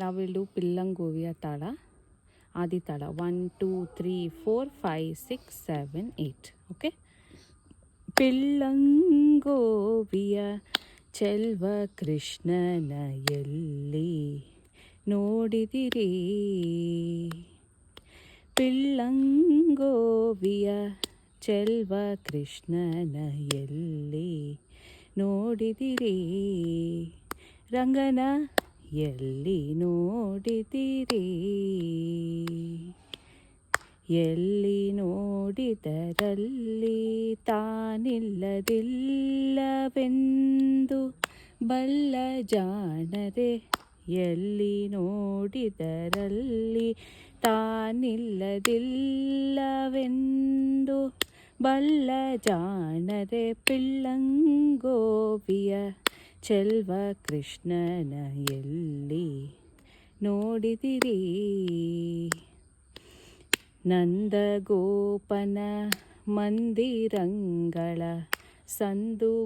ನಾವಿಲ್ಲಿ ಪಿಲ್ಲಂಗೋವಿಯ ತಾಳ ಆದಿತಾಳ 1 2 3 4 5 6 7 8 ಓಕೆ. ಪಿಲ್ಲಂಗೋವಿಯ ಚೆಲ್ವ ಕೃಷ್ಣನ ಎಲ್ಲಿ ನೋಡಿದಿರಿ, ಪಿಲ್ಲಂಗೋವಿಯ ಚೆಲ್ವ ಕೃಷ್ಣನ ಎಲ್ಲಿ ನೋಡಿದಿರಿ, ರಂಗನ ಎಲ್ಲಿ ನೋಡಿದಿರಿ, ಎಲ್ಲಿ ನೋಡಿದರಲ್ಲಿ ತಾನಿಲ್ಲದಿಲ್ಲವೆಂದು ಬಲ್ಲ ಜಾಣರೆ, ಎಲ್ಲಿ ನೋಡಿದರಲ್ಲಿ ತಾನಿಲ್ಲದಿಲ್ಲವೆಂದು ಬಲ್ಲ ಜಾಣರೆ, ಪಿಲ್ಲಂಗೋವಿಯ ಚೆಲ್ವ ಕೃಷ್ಣನ ಎಲ್ಲಿ ನೋಡಿದಿರಿ, ನಂದಗೋಪನ ಮಂದಿರಂಗಳ ಸಂದುಗೊಂದಿನಲಿ,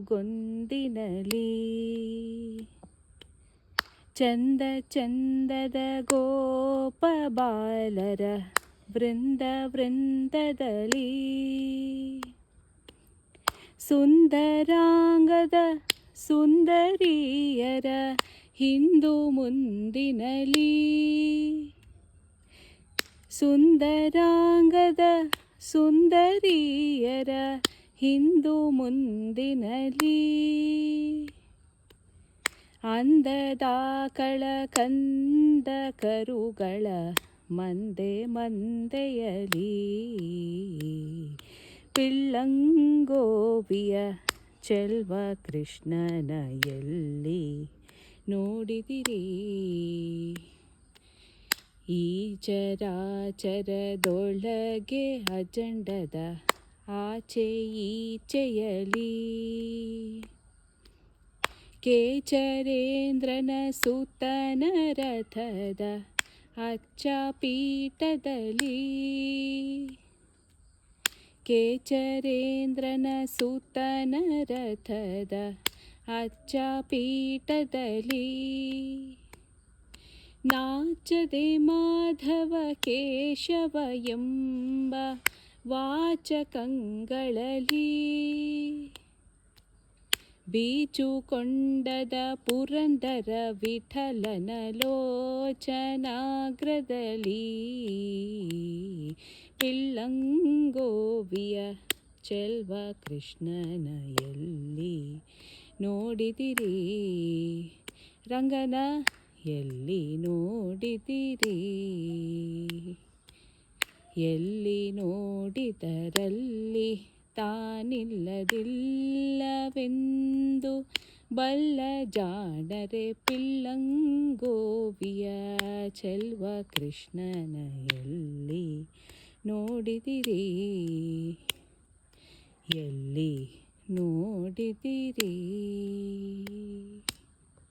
ಚಂದ ಚಂದದ ಗೋಪ ಬಾಲರ ವೃಂದ ವೃಂದದಲ್ಲಿ, ಸುಂದರಾಂಗದ ಸುಂದರಿಯರ ಹಿಂದು ಮುಂದಿನಲಿ, ಸುಂದರಾಂಗದ ಸುಂದರಿಯರ ಹಿಂದು ಮುಂದಿನಲಿ, ಅಂದದಾಕಳ ಕಂದ ಕರುಗಳ ಮಂದೆ ಮಂದೆಯಲಿ, ಪಿಲ್ಲಂಗೋವಿಯ ಚೆಲ್ವ ಕೃಷ್ಣನ ಎಲ್ಲಿ ನೋಡಿದಿರಿ, ಈ ಚರಾಚರದೊಳಗೆ ಅಜಂಡದ ಆಚೆ ಈಚೆಯಲಿ, ಕೇಚರೇಂದ್ರನ ಸುತನ ರಥದ ಅಚ್ಚ ಪೀಠದಲ್ಲಿ, ಕೇಚರೇಂದ್ರನ ಸುತನ ರಥದ ಅಚ್ಚ ಪೀಠದಲ್ಲಿ, ನಾಚದೆ ಮಾಧವ ಕೇಶವ ಎಂಬ ವಾಚಕಗಳಲ್ಲಿ, ಬೀಚುಕೊಂಡದ ಪುರಂದರ ವಿಠಲನ ಲೋಚನಾಗ್ರದಲ್ಲಿ, ಪಿಲ್ಲಂಗೋವಿಯ ಚೆಲ್ವ ಕೃಷ್ಣನ ಎಲ್ಲಿ ನೋಡಿದಿರಿ, ರಂಗನ ಎಲ್ಲಿ ನೋಡಿದಿರಿ, ಎಲ್ಲಿ ನೋಡಿದರಲ್ಲಿ ತಾನಿಲ್ಲದಿಲ್ಲವೆಂದು ಬಲ್ಲ ಜಾಣರೆ, ಪಿಲ್ಲಂಗೋವಿಯ ಚೆಲ್ವ ಕೃಷ್ಣನ ಎಲ್ಲಿ ನೋಡಿದಿರಿ, ಎಲ್ಲಿ ನೋಡಿದಿರಿ.